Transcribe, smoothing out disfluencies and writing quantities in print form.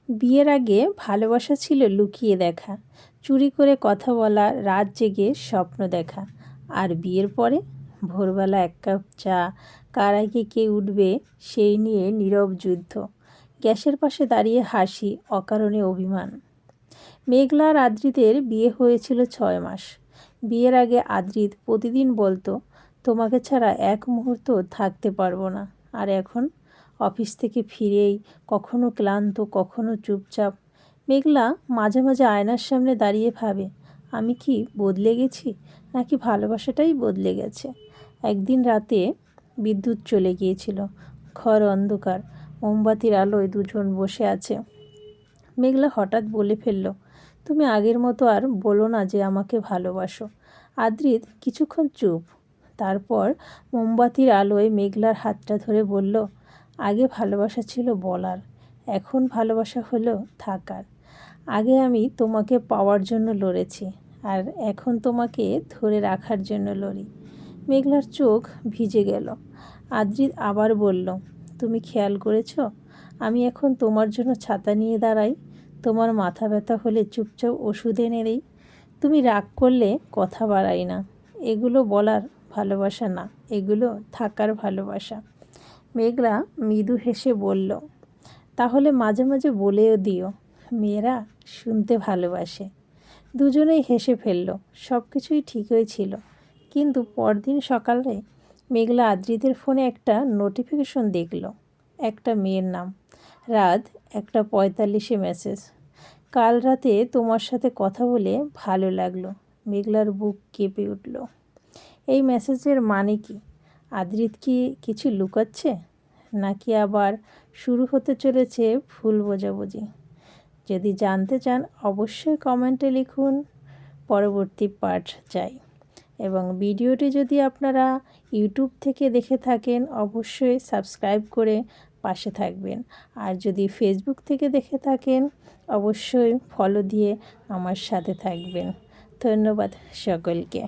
বিয়ের আগে ভালোবাসা ছিল লুকিয়ে দেখা, চুরি করে কথা বলা, রাত জেগে স্বপ্ন দেখা। আর বিয়ের পরে ভোরবেলা এক কাপ চা, কার আগে কে উঠবে সেই নিয়ে নীরব যুদ্ধ, গ্যাসের পাশে দাঁড়িয়ে হাসি, অকারণে অভিমান। মেঘলা আর আদ্রিতের বিয়ে হয়েছিল 6 মাস। বিয়ের আগে আদ্রিত প্রতিদিন বলতো, তোমাকে ছাড়া এক মুহূর্ত থাকতে পারবো না। আর এখন অফিস থেকে ফিরেই কখনো ক্লান্ত, কখনো চুপচাপ, মেঘলা মাঝে মাঝে আয়নার সামনে দাঁড়িয়ে ভাবে, আমি কি বদলে গেছি, নাকি ভালোবাসাটাই বদলে গেছে। একদিন রাতে বিদ্যুৎ চলে গিয়েছিল, ঘর অন্ধকার, মোমবাতির আলোয় দুজন বসে আছে। মেঘলা হঠাৎ বলে ফেলল, তুমি আগের মতো আর বলো না যে আমাকে ভালোবাসো। আদ্রিত কিছুক্ষণ চুপ, তারপর মোমবাতির আলোয় মেঘলার হাতটা ধরে বলল, আগে ভালোবাসা ছিল বলার, এখন ভালোবাসা হলো থাকার। আগে আমি তোমাকে পাওয়ার জন্য লড়েছি, আর এখন তোমাকে ধরে রাখার জন্য লড়ি। মেঘলার চোখ ভিজে গেল। আদ্রিত আবার বলল, তুমি খেয়াল করেছ, আমি এখন তোমার জন্য ছাতা নিয়ে দাঁড়াই, তোমার মাথা ব্যথা হলে চুপচাপ ওষুধ এনে দিই, তুমি রাগ করলে কথা বাড়াই না। এগুলো বলার ভালোবাসা না, এগুলো থাকার ভালোবাসা। মেঘলা মৃদু হেসে বলল, তাহলে মাঝে মাঝে বলেও দিও, মেয়েরা শুনতে ভালোবাসে। দুজনেই হেসে ফেলল। সব কিছুই ঠিকই ছিল, কিন্তু পরদিন সকালে মেঘলা আদ্রিতের ফোনে একটা নোটিফিকেশন দেখল, একটা মেয়ের নাম, রাত 1:45 মেসেজ, কাল রাতে তোমার সাথে কথা বলে ভালো লাগলো। মেঘলার বুক কেঁপে উঠল। এই মেসেজের মানে কি? আদ্রিত কি কিছু লুকাচ্ছে, নাকি আবার শুরু হতে চলেছে ভুল বোঝাবুঝি? যদি জানতে চান অবশ্যই কমেন্টে লিখুন, পরবর্তী পার্ট চাই। এবং ভিডিওটি যদি আপনারা ইউটিউব থেকে দেখে থাকেন অবশ্যই সাবস্ক্রাইব করে পাশে থাকবেন, আর যদি ফেসবুক থেকে দেখে থাকেন অবশ্যই ফলো দিয়ে আমার সাথে থাকবেন। ধন্যবাদ সকলকে।